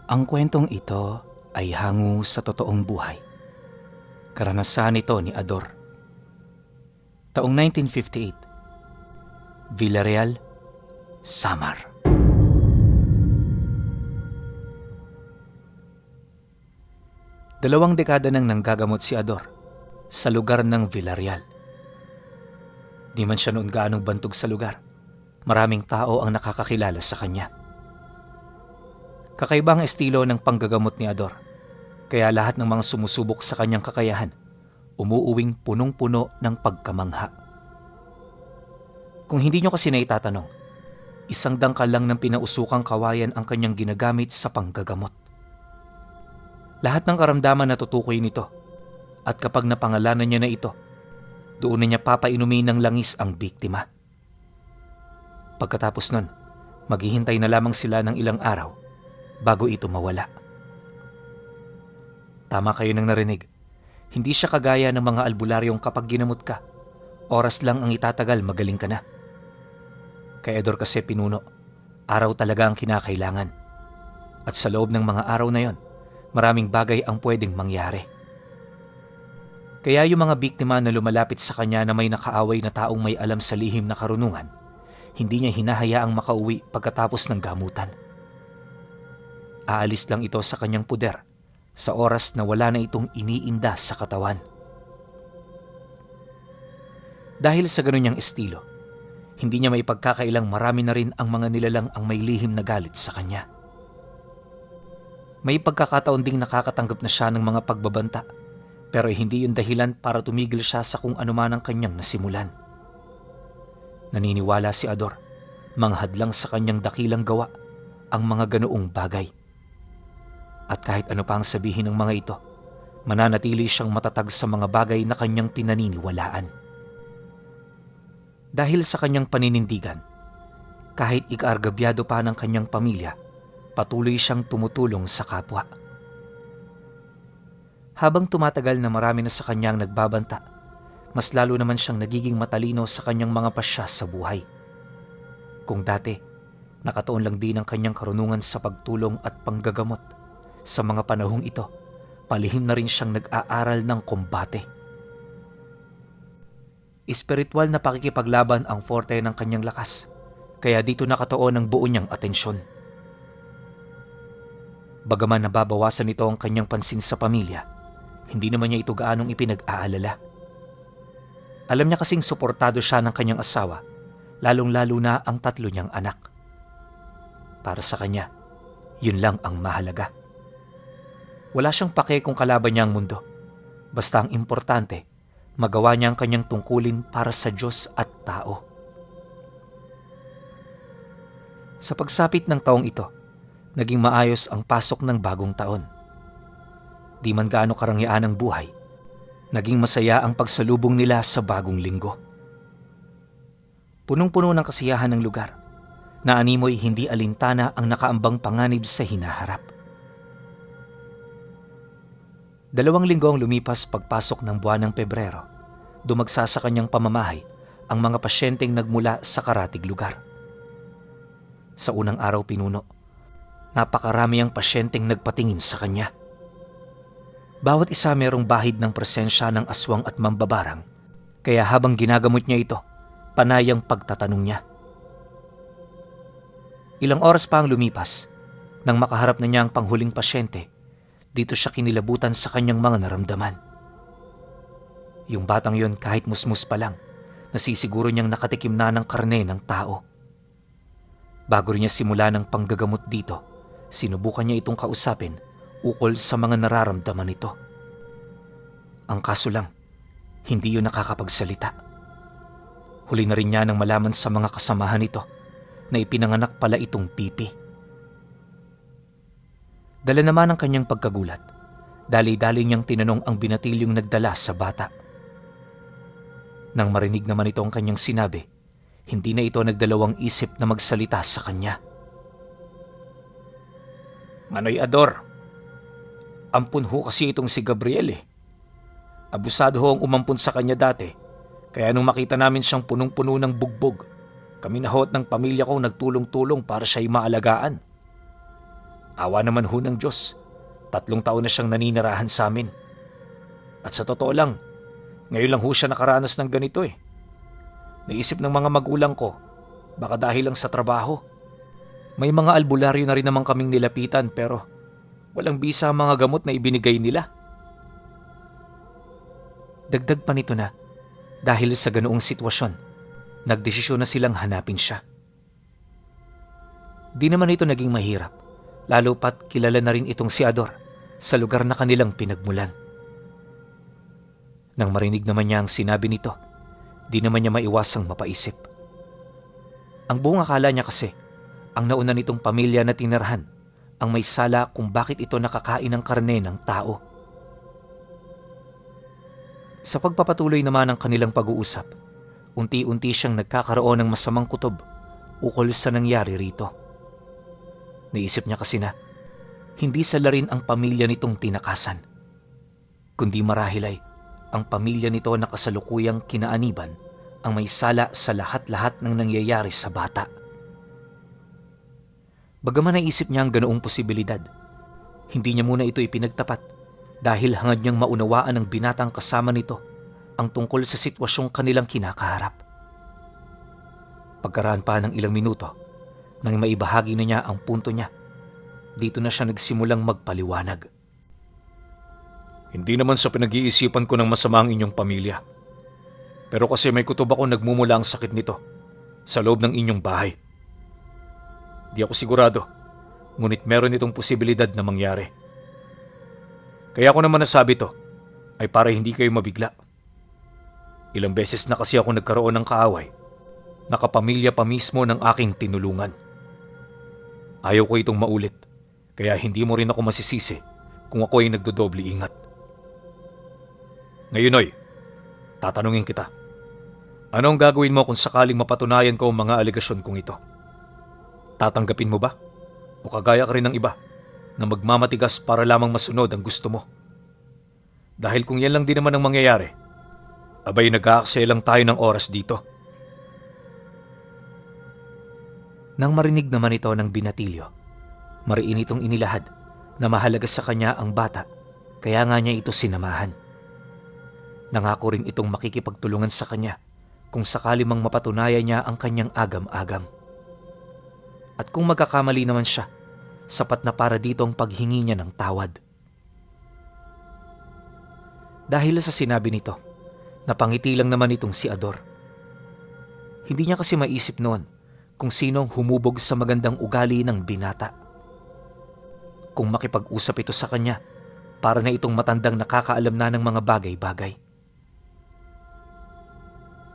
Ang kwentong ito ay hango sa totoong buhay. Karanasan ito ni Ador. Taong 1958, Villarreal, Samar. Dalawang dekada nang nanggagamot si Ador sa lugar ng Villarreal. Di man siya noon gaanong bantog sa lugar, maraming tao ang nakakakilala sa kanya. Kakaiba ang estilo ng panggagamot ni Ador, kaya lahat ng mga sumusubok sa kanyang kakayahan, umuuwing punong-puno ng pagkamangha. Kung hindi nyo kasi naitatanong, isang dangkal lang ng pinausukang kawayan ang kanyang ginagamit sa panggagamot. Lahat ng karamdaman na tutukoy nito, at kapag napangalanan niya na ito, doon na niya papainumin ng langis ang biktima. Pagkatapos nun, maghihintay na lamang sila ng ilang araw bago ito mawala. Tama kayo nang narinig, hindi siya kagaya ng mga albularyong kapag ginamot ka, oras lang ang itatagal magaling ka na. Kay Ador kasi pinuno, araw talaga ang kinakailangan. At sa loob ng mga araw na yon, maraming bagay ang pwedeng mangyari. Kaya yung mga biktima na lumalapit sa kanya na may nakaaway na taong may alam sa lihim na karunungan, hindi niya hinahayaang makauwi pagkatapos ng gamutan. Aalis lang ito sa kanyang puder sa oras na wala na itong iniinda sa katawan. Dahil sa ganun niyang estilo, hindi niya maipagkakailang marami na rin ang mga nilalang ang may lihim na galit sa kanya. May pagkakataon ding nakakatanggap na siya ng mga pagbabanta, pero hindi yun dahilan para tumigil siya sa kung anuman ang kanyang nasimulan. Naniniwala si Ador, manghadlang sa kanyang dakilang gawa ang mga ganoong bagay. At kahit ano pa ang sabihin ng mga ito, mananatili siyang matatag sa mga bagay na kanyang pinaniniwalaan. Dahil sa kanyang paninindigan, kahit ikaargabyado pa ng kanyang pamilya, patuloy siyang tumutulong sa kapwa. Habang tumatagal na marami na sa kanyang nagbabanta, mas lalo naman siyang nagiging matalino sa kanyang mga pasya sa buhay. Kung dati, nakatuon lang din ang kanyang karunungan sa pagtulong at panggagamot, sa mga panahong ito, palihim na rin siyang nag-aaral ng kombate. Espiritual na pakikipaglaban ang forte ng kanyang lakas, kaya dito nakatuon ang buo niyang atensyon. Bagaman nababawasan nito ang kanyang pansin sa pamilya, hindi naman niya ito gaanong ipinag-aalala. Alam niya kasing suportado siya ng kanyang asawa, lalong-lalo na ang 3 niyang anak. Para sa kanya, yun lang ang mahalaga. Wala siyang pake kung kalaban niya ang mundo. Basta ang importante, magawa niya ang kanyang tungkulin para sa Diyos at tao. Sa pagsapit ng taong ito, naging maayos ang pasok ng bagong taon. Di man gaano karangyaan ang buhay, naging masaya ang pagsalubong nila sa bagong linggo. Punong-puno ng kasiyahan ng lugar, na animoy hindi alintana ang nakaambang panganib sa hinaharap. 2 linggo ang lumipas pagpasok ng buwan ng Pebrero, dumagsa sa kanyang pamamahay ang mga pasyenteng nagmula sa karatig lugar. Sa unang araw pinuno, napakarami ang pasyenteng nagpatingin sa kanya. Bawat isa mayroong bahid ng presensya ng aswang at mambabarang, kaya habang ginagamot niya ito, panay ang pagtatanong niya. Ilang oras pa ang lumipas, nang makaharap na niya ang panghuling pasyente, dito siya kinilabutan sa kanyang mga naramdaman. Yung batang yon kahit musmus pa lang, nasisiguro niyang nakatikim na ng karne ng tao. Bago rin niya simula ng panggagamot dito, sinubukan niya itong kausapin ukol sa mga nararamdaman nito. Ang kaso lang, hindi yun nakakapagsalita. Huli na rin niya nang malaman sa mga kasamahan nito na ipinanganak pala itong pipi. Dala naman ang kanyang pagkagulat, dali-dali niyang tinanong ang binatilyong nagdala sa bata. Nang marinig naman ito ang kanyang sinabi, hindi na ito nagdalawang isip na magsalita sa kanya. "Manoy Ador, ampun ho kasi itong si Gabriel eh. Abusado ho ang umampun sa kanya dati, kaya nung makita namin siyang punong-puno ng bugbog, kami na ho at ng pamilya ko nagtulong-tulong para siya'y maalagaan. Awa naman ho ng Diyos. 3 taon na siyang naninirahan sa amin. At sa totoo lang, ngayon lang ho siya nakaranas ng ganito eh. Naisip ng mga magulang ko, baka dahil lang sa trabaho. May mga albularyo na rin naman kaming nilapitan pero walang bisa ang mga gamot na ibinigay nila. Dagdag pa nito na, dahil sa ganoong sitwasyon, nagdesisyon na silang hanapin siya. Di naman ito naging mahirap, lalo pat kilala na rin itong si Ador sa lugar na kanilang pinagmulan. Nang marinig naman niya ang sinabi nito, di naman niya maiwasang mapaisip. Ang buong akala niya kasi, ang nauna nitong pamilya na tinirahan ang may sala kung bakit ito nakakain ng karne ng tao. Sa pagpapatuloy naman ng kanilang pag-uusap, unti-unti siyang nagkakaroon ng masamang kutob ukol sa nangyari rito. Naisip niya kasi na hindi sala rin ang pamilya nitong tinakasan, kundi marahil ay ang pamilya nito na kasalukuyang kinaaniban ang may sala sa lahat-lahat ng nangyayari sa bata. Bagaman naisip niya ang ganoong posibilidad, hindi niya muna ito ipinagtapat dahil hangad niyang maunawaan ng binatang kasama nito ang tungkol sa sitwasyong kanilang kinakaharap. Pagkaraan pa ng ilang minuto, nang maibahagi na niya ang punto niya, dito na siya nagsimulang magpaliwanag. Hindi naman sa pinag-iisipan ko ng masama ang inyong pamilya. Pero kasi may kutob ako nagmumula ang sakit nito sa loob ng inyong bahay. Di ako sigurado, ngunit meron itong posibilidad na mangyari. Kaya ako naman nasabi to, ay para hindi kayo mabigla. Ilang beses na kasi ako nagkaroon ng kaaway, nakapamilya pa mismo ng aking tinulungan. Ayaw ko itong maulit, kaya hindi mo rin ako masisisi kung ako ay nagdodoble ingat. Ngayon oy, tatanungin kita. Ano ang gagawin mo kung sakaling mapatunayan ko ang mga alegasyon kong ito? Tatanggapin mo ba? O kagaya ka rin ng iba na magmamatigas para lamang masunod ang gusto mo? Dahil kung yan lang din naman ang mangyayari, abay nag-aaksaya lang tayo ng oras dito. Nang marinig naman ito ng binatilyo, mariin itong inilahad na mahalaga sa kanya ang bata, kaya nga niya ito sinamahan. Nangako rin itong makikipagtulungan sa kanya kung sakali mang mapatunayan niya ang kanyang agam-agam. At kung magkakamali naman siya, sapat na para dito ang paghingi niya ng tawad. Dahil sa sinabi nito, napangiti lang naman itong si Ador. Hindi niya kasi maisip noon kung sinong humubog sa magandang ugali ng binata. Kung makipag-usap ito sa kanya, para na itong matandang nakakaalam na ng mga bagay-bagay.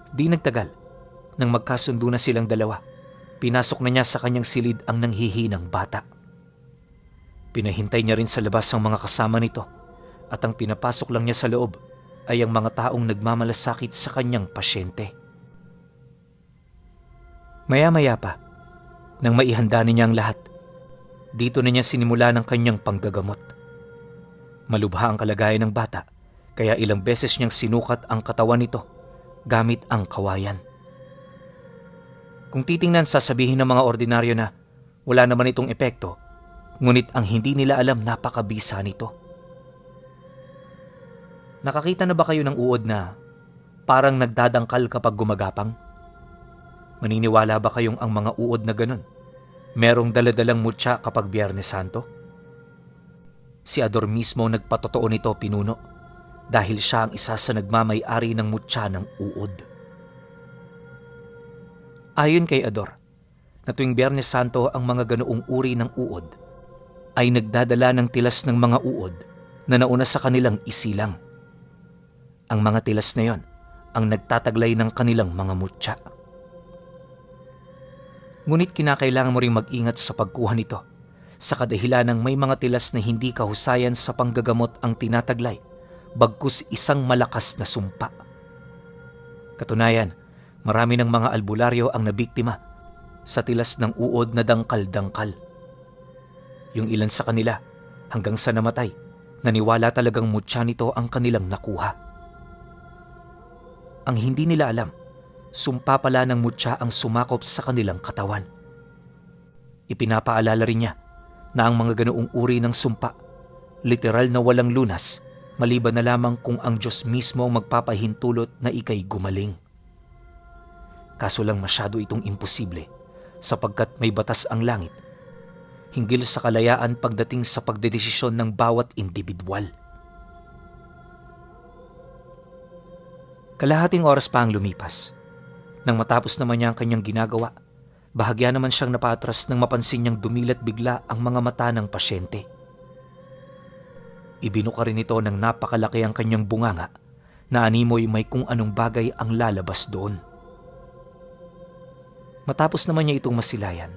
Di nagtagal, nang magkasundo na silang dalawa, pinasok na niya sa kanyang silid ang nanghihinang bata. Pinahintay niya rin sa labas ang mga kasama nito at ang pinapasok lang niya sa loob ay ang mga taong nagmamalasakit sa kanyang pasyente. Maya-maya pa, nang maihanda niya ang lahat, dito na niya sinimula ng kanyang panggagamot. Malubha ang kalagayan ng bata, kaya ilang beses niyang sinukat ang katawan nito gamit ang kawayan. Kung titingnan, sasabihin ng mga ordinaryo na wala naman itong epekto, ngunit ang hindi nila alam napakabisa nito. Nakakita na ba kayo ng uod na parang nagdadangkal kapag gumagapang? Maniniwala ba kayong ang mga uod na ganun merong daladalang mutya kapag Biyernes Santo? Si Ador mismo nagpatotoo nito, pinuno, dahil siya ang isa sa nagmamay-ari ng mutya ng uod. Ayon kay Ador, na tuwing Biyernes Santo ang mga ganoong uri ng uod ay nagdadala ng tilas ng mga uod na nauna sa kanilang isilang. Ang mga tilas na yon ang nagtataglay ng kanilang mga mutya. Ngunit kinakailangan mo ring mag-ingat sa pagkuha nito sa kadahilan ng may mga tilas na hindi kahusayan sa panggagamot ang tinataglay, bagkus isang malakas na sumpa. Katunayan, marami ng mga albularyo ang nabiktima sa tilas ng uod na dangkal-dangkal. Yung ilan sa kanila, hanggang sa namatay, naniwala talagang mutya nito ang kanilang nakuha. Ang hindi nila alam, sumpa pala ng mutya ang sumakop sa kanilang katawan. Ipinapaalala rin niya na ang mga ganoong uri ng sumpa, literal na walang lunas, maliban na lamang kung ang Diyos mismo ang magpapahintulot na ikay gumaling. Kaso lang masyado itong imposible sapagkat may batas ang langit, hinggil sa kalayaan pagdating sa pagdedesisyon ng bawat individual. Kalahating oras pa ang lumipas. Nang matapos naman niya ang kanyang ginagawa, bahagya naman siyang napaatras nang mapansin niyang dumilat bigla ang mga mata ng pasyente. Ibinuka rin ito ng napakalaki ang kanyang bunganga na animoy may kung anong bagay ang lalabas doon. Matapos naman niya itong masilayan,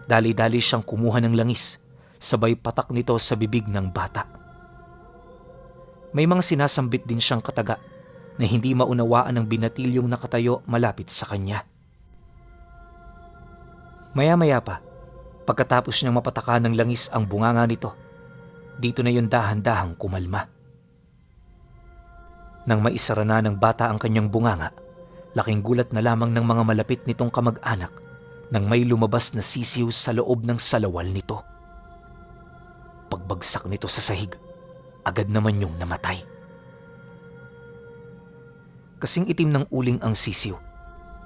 dali-dali siyang kumuha ng langis, sabay patak nito sa bibig ng bata. May mga sinasambit din siyang kataga na hindi maunawaan ng binatilyong nakatayo malapit sa kanya. Maya-maya pa, pagkatapos niyang mapatakan ng langis ang bunganga nito, dito na yun dahan-dahang kumalma. Nang maisara na ng bata ang kanyang bunganga, laking gulat na lamang ng mga malapit nitong kamag-anak nang may lumabas na sisiw sa loob ng salawal nito. Pagbagsak nito sa sahig, agad naman yung namatay. Kasing itim ng uling ang sisiw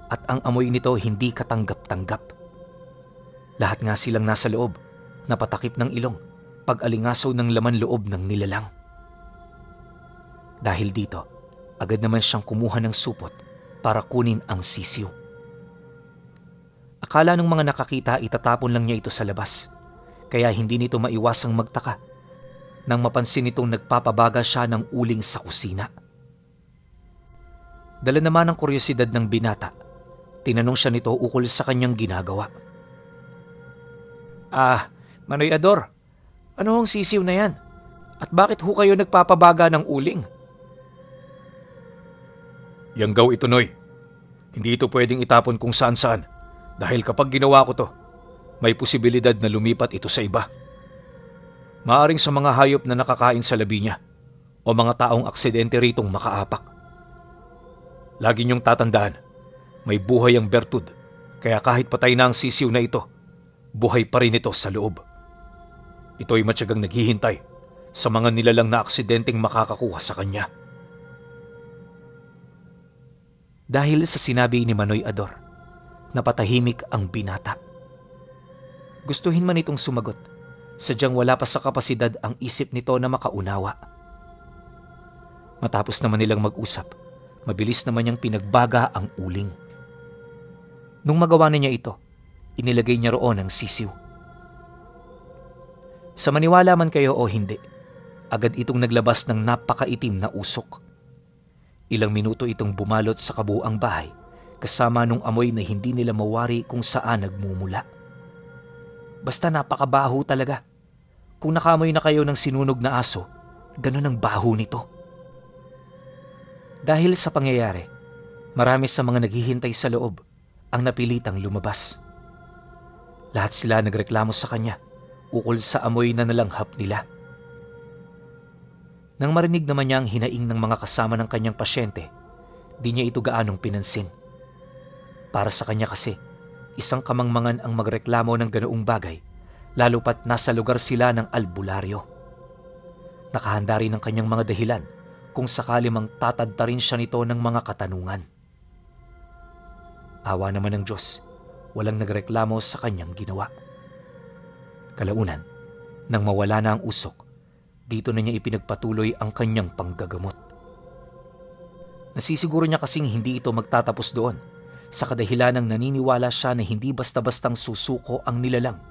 at ang amoy nito hindi katanggap-tanggap. Lahat nga silang nasa loob, napatakip ng ilong, pag-alingasaw ng laman loob ng nilalang. Dahil dito, agad naman siyang kumuha ng supot para kunin ang sisiw. Akala ng mga nakakita itatapon lang niya ito sa labas, kaya hindi nito maiwasang magtaka nang mapansin nitong nagpapabaga siya ng uling sa kusina. Dala naman ang kuryosidad ng binata, tinanong siya nito ukol sa kanyang ginagawa. Manoy Ador, ano hong sisiw na yan? At bakit ho kayo nagpapabaga ng uling? Yanggaw ito, Noy. Hindi ito pwedeng itapon kung saan-saan dahil kapag ginawa ko to, may posibilidad na lumipat ito sa iba. Maaring sa mga hayop na nakakain sa labi niya o mga taong aksidente ritong makaapak. Lagi niyong tatandaan, may buhay ang bertud, kaya kahit patay na ang sisiw na ito, buhay pa rin ito sa loob. Ito'y matyagang naghihintay sa mga nilalang na aksidenteng makakakuha sa kanya. Dahil sa sinabi ni Manoy Ador, napatahimik ang binata. Gustuhin man itong sumagot, sadyang wala pa sa kapasidad ang isip nito na makaunawa. Matapos naman nilang mag-usap, mabilis naman niyang pinagbaga ang uling. Nung magawa na niya ito, inilagay niya roon ang sisiw. Sa maniwala man kayo o hindi, agad itong naglabas ng napakaitim na usok. Ilang minuto itong bumalot sa kabuuang bahay, kasama nung amoy na hindi nila mawari kung saan nagmumula. Basta napakabaho talaga. Kung nakamoy na kayo ng sinunog na aso, ganun ang baho nito. Dahil sa pangyayari, marami sa mga naghihintay sa loob ang napilitang lumabas. Lahat sila nagreklamo sa kanya ukol sa amoy na nalanghap nila. Nang marinig naman niya ang hinaing ng mga kasama ng kanyang pasyente, di niya ito gaanong pinansin. Para sa kanya kasi, isang kamangmangan ang magreklamo ng ganoong bagay, lalo pat nasa lugar sila ng albularyo. Nakahanda rin ang kanyang mga dahilan kung sakali mang tatadta rin siya nito ng mga katanungan. Awa naman ng Diyos, walang nagreklamo sa kanyang ginawa. Kalaunan, nang mawala na ang usok, dito na niya ipinagpatuloy ang kanyang panggagamot. Nasisiguro niya kasing hindi ito magtatapos doon, sa kadahilanang naniniwala siya na hindi basta-bastang susuko ang nilalang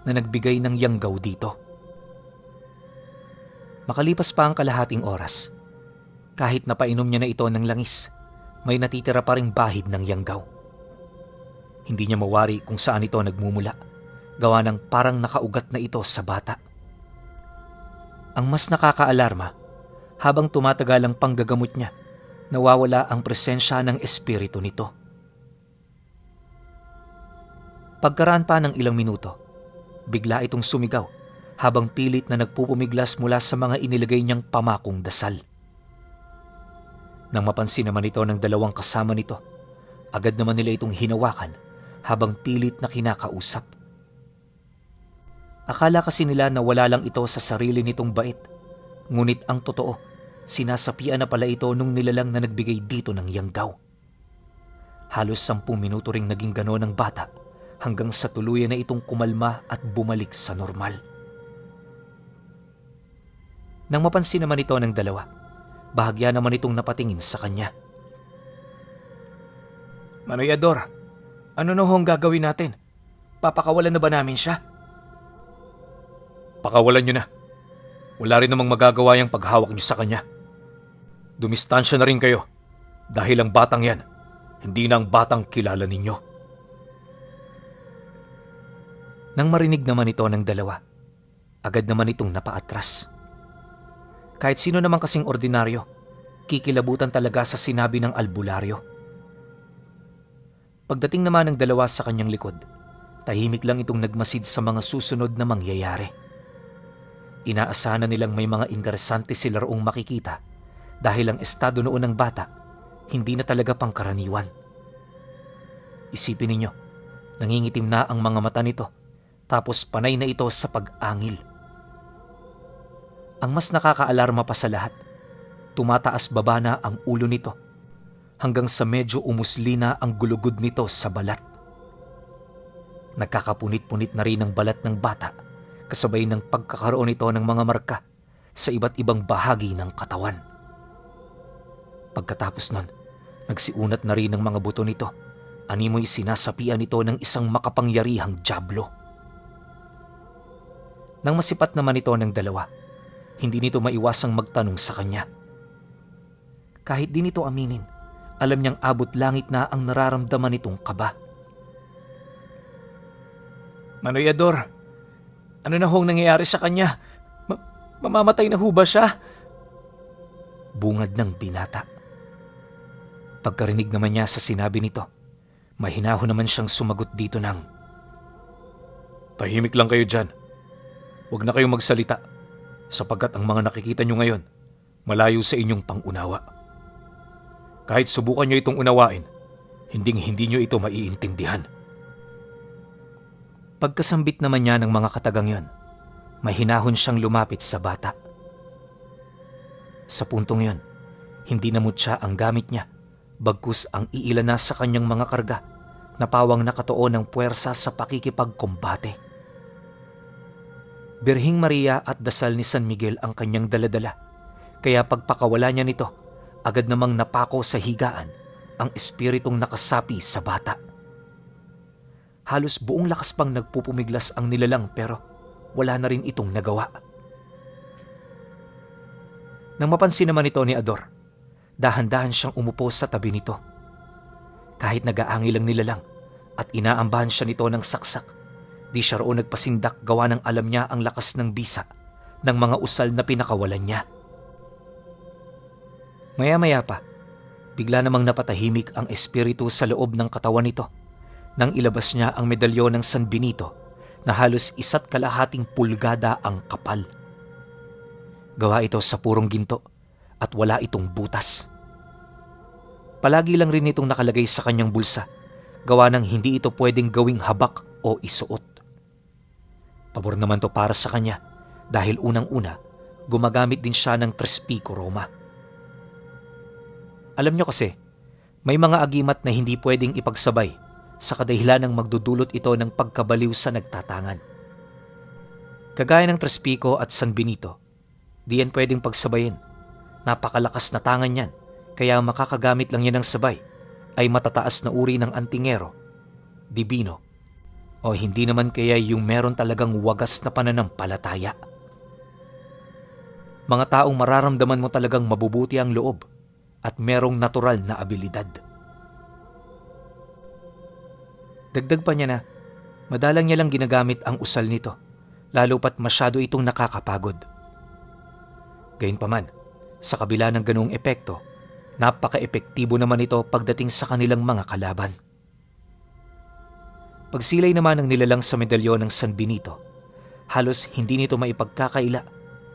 na nagbigay ng yanggaw dito. Makalipas pa ang kalahating oras, kahit napainom niya na ito ng langis, may natitira pa ring bahid ng yanggaw. Hindi niya mawari kung saan ito nagmumula, gawa ng parang nakaugat na ito sa bata. Ang mas nakakaalarma, habang tumatagal ang panggagamot niya, nawawala ang presensya ng espiritu nito. Pagkaraan pa ng ilang minuto, bigla itong sumigaw habang pilit na nagpupumiglas mula sa mga inilagay niyang pamakong dasal. Nang mapansin naman ito ng dalawang kasama nito, agad naman nila itong hinawakan habang pilit na kinakausap. Akala kasi nila na wala lang ito sa sarili nitong bait. Ngunit ang totoo, sinasapian na pala ito nung nilalang na nagbigay dito ng yanggaw. Halos 10 minuto ring naging gano'n ang bata hanggang sa tuluyan na itong kumalma at bumalik sa normal. Nang mapansin naman ito ng dalawa, bahagya naman itong napatingin sa kanya. Manoy Ador, ano na hong gagawin natin? Papakawalan na ba namin siya? Pakawalan niyo na. Wala rin namang magagawa yung paghawak niyo sa kanya. Dumistansya na rin kayo dahil ang batang yan, hindi na ang batang kilala ninyo. Nang marinig naman ito ng dalawa, agad naman itong napaatras. Kahit sino naman kasing ordinaryo, kikilabutan talaga sa sinabi ng albularyo. Pagdating naman ng dalawa sa kanyang likod, tahimik lang itong nagmasid sa mga susunod na mangyayari. Inaasahan na nilang may mga interesante sila roong makikita dahil ang estado noon ng bata, hindi na talaga pangkaraniwan. Isipin ninyo, nangingitim na ang mga mata nito tapos panay na ito sa pag-angil. Ang mas nakakaalarma pa sa lahat, tumataas baba na ang ulo nito hanggang sa medyo umusli na ang gulugod nito sa balat. Nagkakapunit-punit na rin ang balat ng bata kasabay ng pagkakaroon nito ng mga marka sa iba't ibang bahagi ng katawan. Pagkatapos nun, nagsiunat na rin ang mga buto nito, animoy sinasapian ito ng isang makapangyarihang dyablo. Nang masipat naman ito ng dalawa, hindi nito maiwasang magtanong sa kanya. Kahit di nito aminin, alam niyang abot langit na ang nararamdaman nitong kaba. Manoy Ador, ano na hong nangyayari sa kanya? Mamamatay na ho ba siya? Bungad ng binata. Pagkarinig naman niya sa sinabi nito, mahinaho naman siyang sumagot dito ng, tahimik lang kayo dyan. Huwag na kayong magsalita sapagkat ang mga nakikita nyo ngayon malayo sa inyong pangunawa. Kahit subukan nyo itong unawain, hindi nyo ito maiintindihan. Pagkasambit naman niya ng mga katagang yon, mahinahon siyang lumapit sa bata. Sa puntong yon, hindi na mutya ang gamit niya, bagkus ang iilan na sa kanyang mga karga na pawang nakatuon ng puwersa sa pakikipagkombate. Birhing Maria at dasal ni San Miguel ang kanyang daladala, kaya pagpakawala niya nito, agad namang napako sa higaan ang espiritong nakasapi sa bata. Halos buong lakas pang nagpupumiglas ang nilalang pero wala na rin itong nagawa. Nang mapansin naman ito ni Ador, dahan-dahan siyang umupo sa tabi nito. Kahit nag-aangil ang nilalang at inaambahan siya nito ng saksak, di siya roon nagpasindak gawa ng alam niya ang lakas ng bisa ng mga usal na pinakawalan niya. Maya-maya pa, bigla namang napatahimik ang espiritu sa loob ng katawan nito nang ilabas niya ang medalyon ng San Benito na halos 1.5 pulgada ang kapal. Gawa ito sa purong ginto at wala itong butas. Palagi lang rin itong nakalagay sa kanyang bulsa, gawa ng hindi ito pwedeng gawing habak o isuot. Pabor naman to para sa kanya dahil unang-una, gumagamit din siya ng 3 pico Roma. Alam nyo kasi, may mga agimat na hindi pwedeng ipagsabay sa kadahilan ng magdudulot ito ng pagkabaliw sa nagtatangan. Kagaya ng 3 pico at San Benito, di yan pwedeng pagsabayin. Napakalakas na tangan yan, kaya makakagamit lang yan ng sabay ay matataas na uri ng antingero, dibino, o hindi naman kaya yung meron talagang wagas na pananampalataya. Mga taong mararamdaman mo talagang mabubuti ang loob at merong natural na abilidad. Dagdag pa niya na, madalang niya lang ginagamit ang usal nito, lalo pat masyado itong nakakapagod. Gayunpaman, sa kabila ng ganoong epekto, napaka-epektibo naman ito pagdating sa kanilang mga kalaban. Pagsilay naman ng nilalang sa medalyon ng San Benito, halos hindi nito maipagkakaila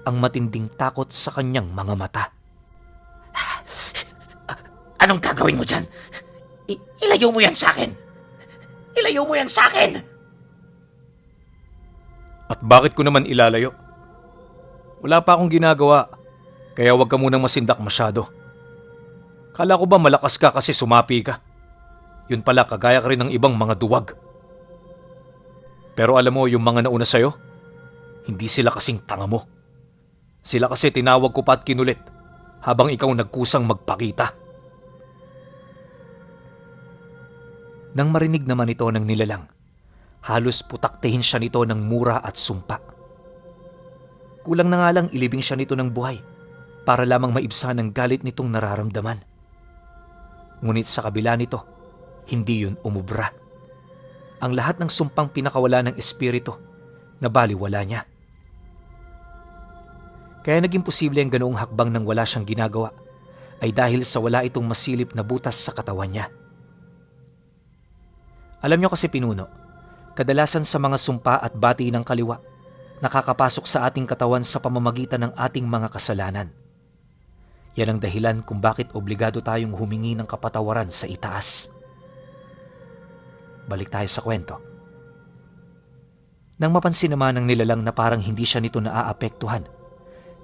ang matinding takot sa kanyang mga mata. Anong gagawin mo dyan? Ilayo mo yan sa akin! Ilayo mo yan sa akin! At bakit ko naman ilalayo? Wala pa akong ginagawa, kaya huwag ka munang masindak masyado. Kala ko ba malakas ka kasi sumapi ka? Yun pala, kagaya ka rin ng ibang mga duwag. Pero alam mo, yung mga nauna sa'yo, hindi sila kasing tanga mo. Sila kasi tinawag ko pa at kinulit habang ikaw nagkusang magpakita. Nang marinig naman ito ng nilalang, halos putaktihin siya nito ng mura at sumpa. Kulang na nga lang ilibing siya nito ng buhay para lamang maibsan ang galit nitong nararamdaman. Ngunit sa kabila nito, hindi yun umubra. Ang lahat ng sumpang pinakawala ng espiritu, nabaliwala niya. Kaya naging posible ang ganoong hakbang nang wala siyang ginagawa ay dahil sa wala itong masilip na butas sa katawan niya. Alam niyo kasi pinuno, kadalasan sa mga sumpa at bati ng kaliwa, nakakapasok sa ating katawan sa pamamagitan ng ating mga kasalanan. Yan ang dahilan kung bakit obligado tayong humingi ng kapatawaran sa itaas. Balik tayo sa kwento. Nang mapansin naman ng nilalang na parang hindi siya nito naaapektuhan,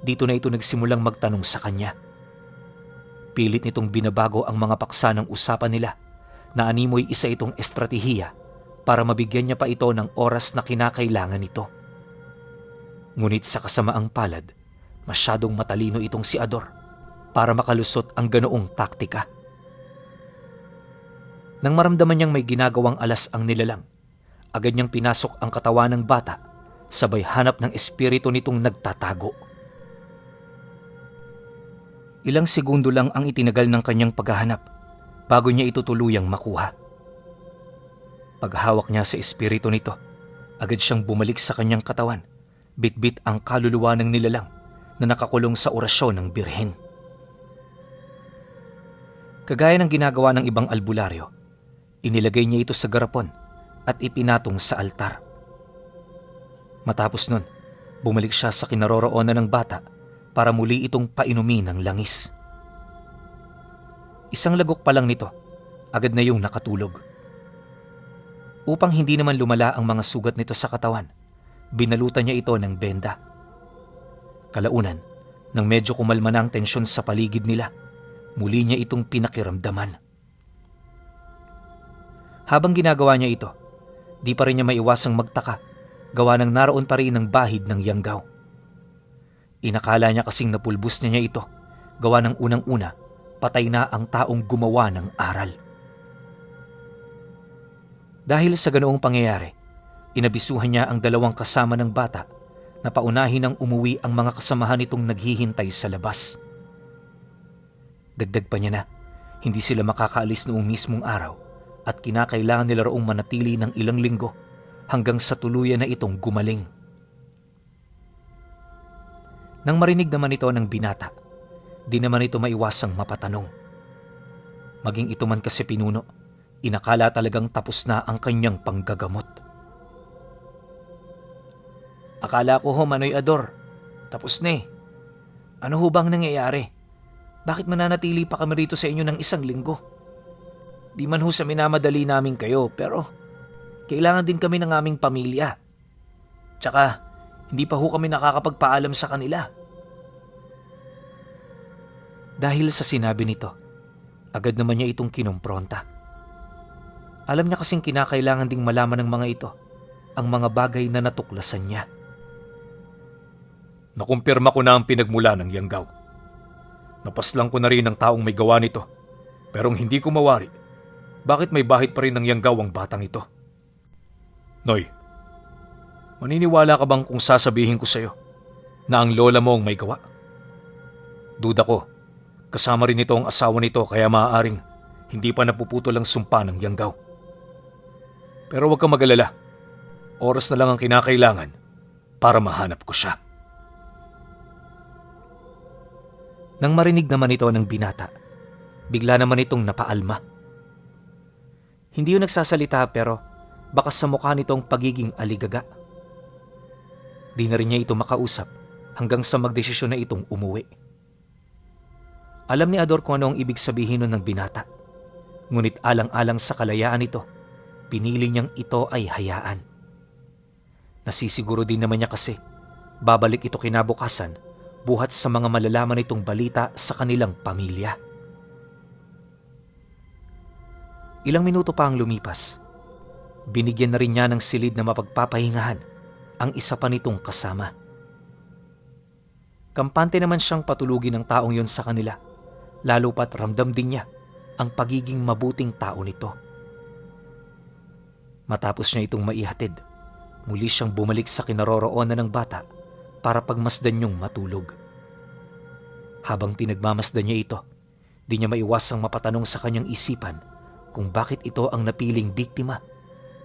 dito na ito nagsimulang magtanong sa kanya. Pilit nitong binabago ang mga paksa ng usapan nila na animoy isa itong estratehiya para mabigyan niya pa ito ng oras na kinakailangan nito. Ngunit sa kasamaang palad, masyadong matalino itong si Ador para makalusot ang ganoong taktika. Nang maramdaman niyang may ginagawang alas ang nilalang, agad niyang pinasok ang katawan ng bata, sabay hanap ng espiritu nitong nagtatago. Ilang segundo lang ang itinagal ng kanyang paghahanap bago niya ito tuluyang makuha. Paghawak niya sa espiritu nito, agad siyang bumalik sa kanyang katawan, bitbit ang kaluluwa ng nilalang na nakakulong sa orasyon ng Birhen. Kagaya ng ginagawa ng ibang albularyo, inilagay niya ito sa garapon at ipinatong sa altar. Matapos nun, bumalik siya sa kinaroroonan ng bata para muli itong painumin ng langis. Isang lagok pa lang nito, agad na yung nakatulog. Upang hindi naman lumala ang mga sugat nito sa katawan, binalutan niya ito ng benda. Kalaunan, nang medyo kumalma na ang tensyon sa paligid nila, muli niya itong pinakiramdaman. Habang ginagawa niya ito, di pa rin niya maiwasang magtaka, gawa ng naroon pa rin ang bahid ng Yanggaw. Inakala niya kasing napulbos niya ito, gawa ng unang-una, patay na ang taong gumawa ng aral. Dahil sa ganoong pangyayari, inabisuhan niya ang dalawang kasama ng bata na paunahin ng umuwi ang mga kasamahan nitong naghihintay sa labas. Dagdag pa niya na hindi sila makakaalis noong mismong araw at kinakailangan nila roong manatili ng ilang linggo hanggang sa tuluyan na itong gumaling. Nang marinig naman ito ng binata, di naman ito maiwasang mapatanong. Maging ito man kasi pinuno, inakala talagang tapos na ang kanyang panggagamot. Akala ko ho, Manoy Ador, tapos na eh. Ano ho bang nangyayari? Bakit mananatili pa kami rito sa inyo ng isang linggo? Di man ho sa minamadali namin kayo, pero kailangan din kami ng aming pamilya. Tsaka, hindi pa ho kami nakakapagpaalam sa kanila. Dahil sa sinabi nito, agad naman niya itong kinumpronta. Alam niya kasing kinakailangan ding malaman ng mga ito ang mga bagay na natuklasan niya. Nakumpirma ko na ang pinagmula ng Yanggaw. Napaslang ko na rin ang taong may gawa nito. Pero hindi ko mawari, bakit may bahid pa rin ng Yanggaw ang batang ito? Noy, maniniwala ka bang kung sasabihin ko sa'yo na ang lola mo ang may gawa? Duda ko, kasama rin nito ang asawa nito kaya maaaring hindi pa napuputol ang sumpa ng Yanggaw. Pero huwag kang mag-alala, oras na lang ang kinakailangan para mahanap ko siya. Nang marinig naman ito ng binata, bigla naman itong napaalma. Hindi yun nagsasalita pero baka sa mukha nitong pagiging aligaga. Di na rin niya ito makausap hanggang sa magdesisyon na itong umuwi. Alam ni Ador kung ano ang ibig sabihin nun ng binata. Ngunit alang-alang sa kalayaan nito, pinili niyang ito ay hayaan. Nasisiguro din naman niya kasi babalik ito kinabukasan buhat sa mga malalaman nitong balita sa kanilang pamilya. Ilang minuto pa ang lumipas. Binigyan na rin niya ng silid na mapagpapahingahan ang isa pa nitong kasama. Kampante naman siyang patulugin ng taong yon sa kanila, lalo pat ramdam din niya ang pagiging mabuting tao nito. Matapos niya itong maihatid, muli siyang bumalik sa kinaroroonan ng bata para pagmasdan niyong matulog. Habang pinagmamasdan niya ito, di niya maiwasang mapatanong sa kanyang isipan kung bakit ito ang napiling biktima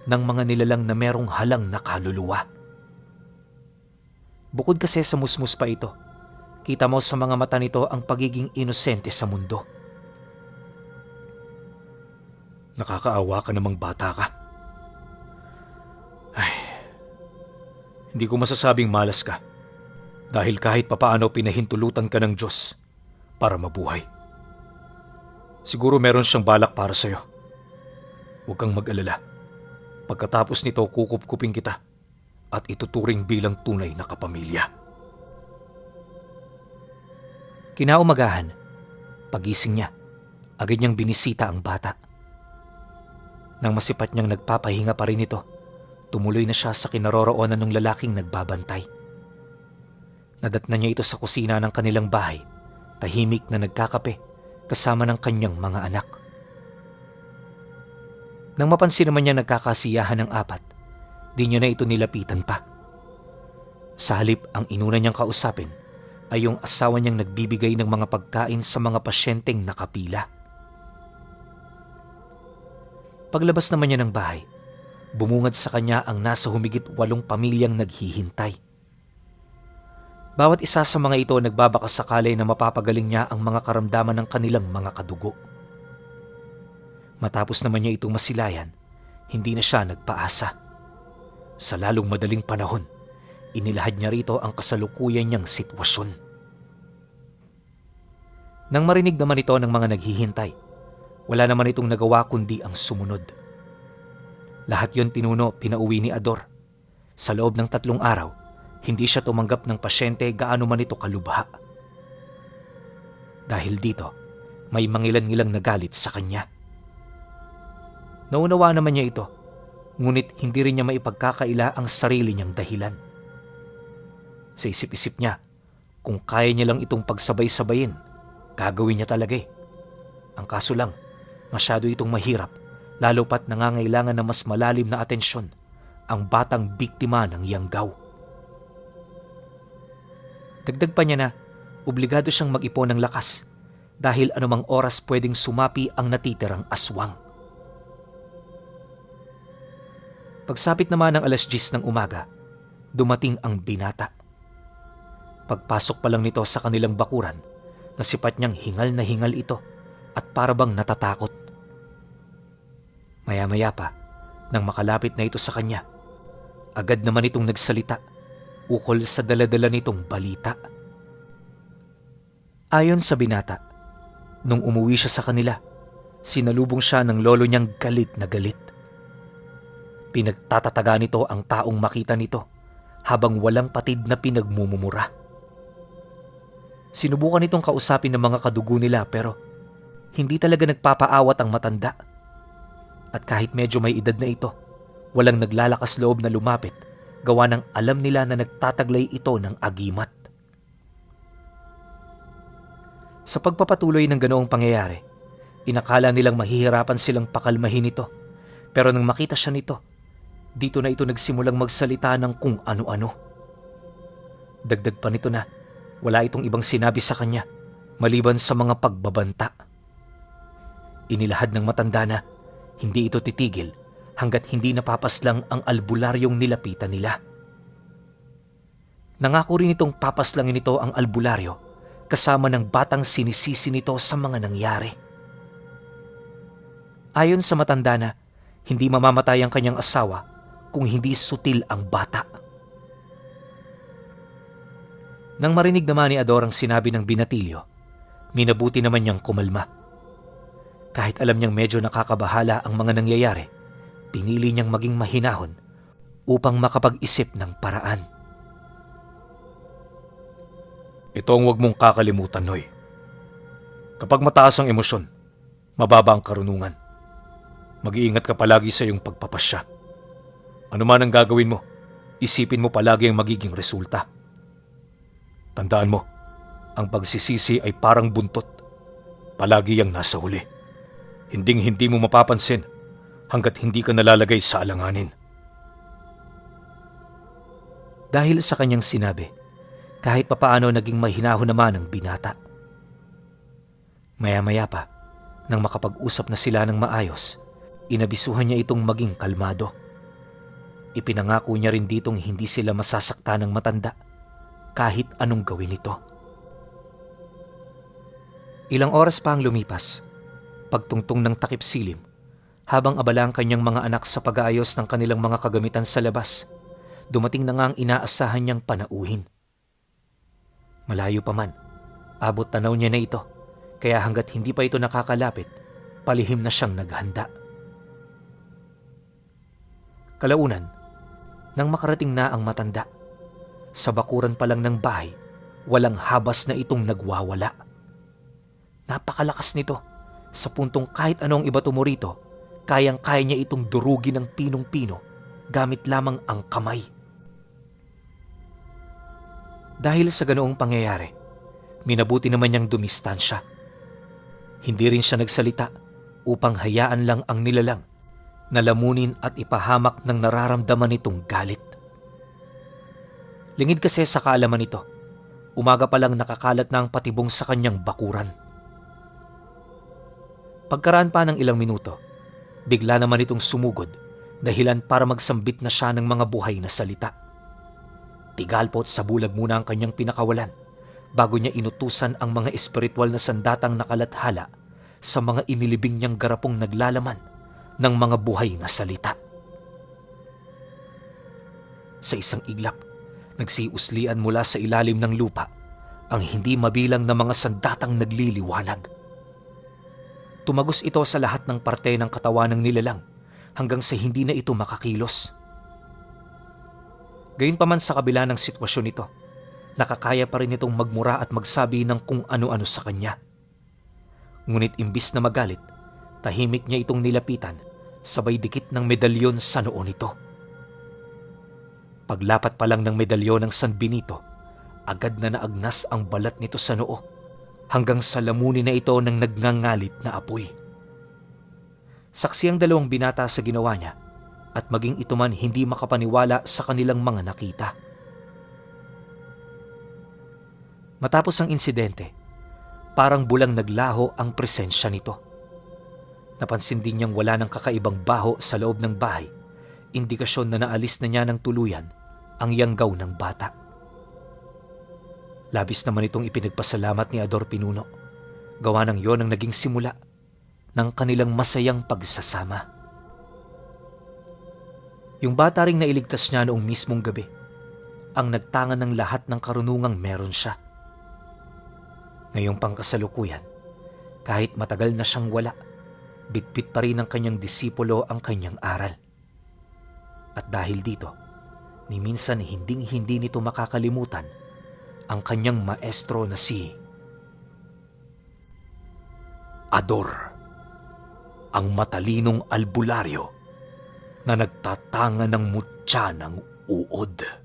ng mga nilalang na merong halang na kaluluwa. Bukod kasi sa musmus pa ito, kita mo sa mga mata nito ang pagiging inosente sa mundo. Nakakaawa ka namang bata ka. Hindi ko masasabing malas ka dahil kahit papaano pinahintulutan ka ng Diyos para mabuhay. Siguro meron siyang balak para sa'yo. Huwag kang mag-alala. Pagkatapos nito kukup-kupin kita at ituturing bilang tunay na kapamilya. Kinaumagahan, pagising niya, agad niyang binisita ang bata. Nang masipat niyang nagpapahinga pa rin ito, tumuloy na siya sa kinaroroonan ng lalaking nagbabantay. Nadatnan niya ito sa kusina ng kanilang bahay, tahimik na nagkakape kasama ng kanyang mga anak. Nang mapansin naman niya nagkakasiyahan ng apat, di niya na ito nilapitan pa. Sa halip, ang inuna niyang kausapin ay yung asawa niyang nagbibigay ng mga pagkain sa mga pasyenteng nakapila. Paglabas naman niya ng bahay, bumungad sa kanya ang nasa humigit 8 pamilyang naghihintay. Bawat isa sa mga ito nagbabakas sakali na mapapagaling niya ang mga karamdaman ng kanilang mga kadugo. Matapos naman niya itong masilayan, hindi na siya nagpaasa. Sa lalong madaling panahon, inilahad niya rito ang kasalukuyan niyang sitwasyon. Nang marinig naman ito ng mga naghihintay, wala naman itong nagawa kundi ang sumunod. Lahat yon pinauwi ni Ador. Sa loob ng 3 araw, hindi siya tumanggap ng pasyente gaano man ito kalubha. Dahil dito, may mangilan-ngilang nagalit sa kanya. Naunawa naman niya ito, ngunit hindi rin niya maipagkakaila ang sarili niyang dahilan. Sa isip-isip niya, kung kaya niya lang itong pagsabay-sabayin, gagawin niya talaga eh. Ang kaso lang, masyado itong mahirap, lalo pat nangangailangan ng mas malalim na atensyon ang batang biktima ng yanggaw. Dagdag pa niya na obligado siyang mag-ipon ng lakas dahil anumang oras pwedeng sumapi ang natitirang aswang. Pagsapit naman ng 10:00 ng umaga, dumating ang binata. Pagpasok pa lang nito sa kanilang bakuran, nasipat niyang hingal na hingal ito at parabang natatakot. Maya-maya pa, nang makalapit na ito sa kanya, agad naman itong nagsalita ukol sa dala-dala nitong balita. Ayon sa binata, nung umuwi siya sa kanila, sinalubong siya ng lolo niyang galit na galit. Pinagtatataga nito ang taong makita nito habang walang patid na pinagmumumura. Sinubukan nitong kausapin ng mga kadugo nila pero hindi talaga nagpapaawat ang matanda. At kahit medyo may edad na ito, walang naglalakas loob na lumapit gawa ng alam nila na nagtataglay ito ng agimat. Sa pagpapatuloy ng ganoong pangyayari, inakala nilang mahihirapan silang pakalmahin ito. Pero nang makita siya nito, dito na ito nagsimulang magsalita ng kung ano-ano. Dagdag pa nito na wala itong ibang sinabi sa kanya maliban sa mga pagbabanta. Inilahad ng matanda na hindi ito titigil hanggat hindi napapaslang ang albularyong nilapitan nila. Nangako rin itong papaslangin nito ang albularyo kasama ng batang sinisisi nito sa mga nangyari. Ayon sa matanda na hindi mamamatay ang kanyang asawa kung hindi sutil ang bata. Nang marinig naman ni Ador ang sinabi ng binatilyo, minabuti naman niyang kumalma. Kahit alam niyang medyo nakakabahala ang mga nangyayari, pinili niyang maging mahinahon upang makapag-isip ng paraan. Ito ang huwag mong kakalimutan, Noy. Kapag mataas ang emosyon, mababa ang karunungan. Mag-iingat ka palagi sa iyong pagpapasya. Ano man ang gagawin mo, isipin mo palagi ang magiging resulta. Tandaan mo, ang pagsisisi ay parang buntot. Palagi yang nasa huli. Hinding-hindi mo mapapansin hanggat hindi ka nalalagay sa alanganin. Dahil sa kanyang sinabi, kahit papaano naging mahinahon naman ang binata. Maya-maya pa, nang makapag-usap na sila ng maayos, inabisuhan niya itong maging kalmado. Ipinangako niya rin ditong hindi sila masasakta ng matanda kahit anong gawin ito. Ilang oras pa ang lumipas, pagtungtong ng takip silim, habang abala ang kanyang mga anak sa pag-aayos ng kanilang mga kagamitan sa labas, dumating na nga ang inaasahan niyang panauhin. Malayo pa man, abot tanaw niya na ito, kaya hanggat hindi pa ito nakakalapit, palihim na siyang naghanda. Kalaunan, nang makarating na ang matanda, sa bakuran pa lang ng bahay, walang habas na itong nagwawala. Napakalakas nito, sa puntong kahit anong iba tumo rito, kayang-kaya niya itong durugin ng pinong-pino gamit lamang ang kamay. Dahil sa ganoong pangyayari, minabuti naman niyang dumistansya. Hindi rin siya nagsalita upang hayaan lang ang nilalang na lamunin at ipahamak ng nararamdaman nitong galit. Lingid kasi sa kaalaman nito, umaga pa lang nakakalat na ang patibong sa kanyang bakuran. Pagkaraan pa ng ilang minuto, bigla naman itong sumugod, dahilan para magsambit na siya ng mga buhay na salita. Tigalpot sa bulag muna ang kanyang pinakawalan bago niya inutusan ang mga espiritual na sandatang nakalathala sa mga inilibing niyang garapong naglalaman ng mga buhay na salita. Sa isang iglap, nagsiuslian mula sa ilalim ng lupa ang hindi mabilang na mga sandatang nagliliwanag. Tumagos ito sa lahat ng parte ng katawan ng nilalang hanggang sa hindi na ito makakilos. Gayunpaman sa kabila ng sitwasyon nito, nakakaya pa rin itong magmura at magsabi ng kung ano-ano sa kanya. Ngunit imbis na magalit, tahimik niya itong nilapitan, sabay dikit ng medalyon sa noo nito. Paglapat pa lang ng medalyon ng San Benito, agad na naagnas ang balat nito sa noo, hanggang sa lamunin na ito ng nagngangalit na apoy. Saksi ang dalawang binata sa ginawa niya, at maging ito man hindi makapaniwala sa kanilang mga nakita. Matapos ang insidente, parang bulang naglaho ang presensya nito. Napansin din niyang wala ng kakaibang baho sa loob ng bahay, indikasyon na naalis na niya ng tuluyan ang yanggaw ng bata. Labis naman itong ipinagpasalamat ni Ador Pinuno, gawa ng yon ang naging simula ng kanilang masayang pagsasama. Yung bata ring nailigtas niya noong mismong gabi, ang nagtangan ng lahat ng karunungang meron siya. Ngayong pangkasalukuyan, kahit matagal na siyang wala, bitbit pa rin ng kanyang disipulo ang kanyang aral. At dahil dito, ni minsan hinding-hindi nito makakalimutan ang kanyang maestro na si Ador, ang matalinong albularyo na nagtatanga ng mutya ng uod.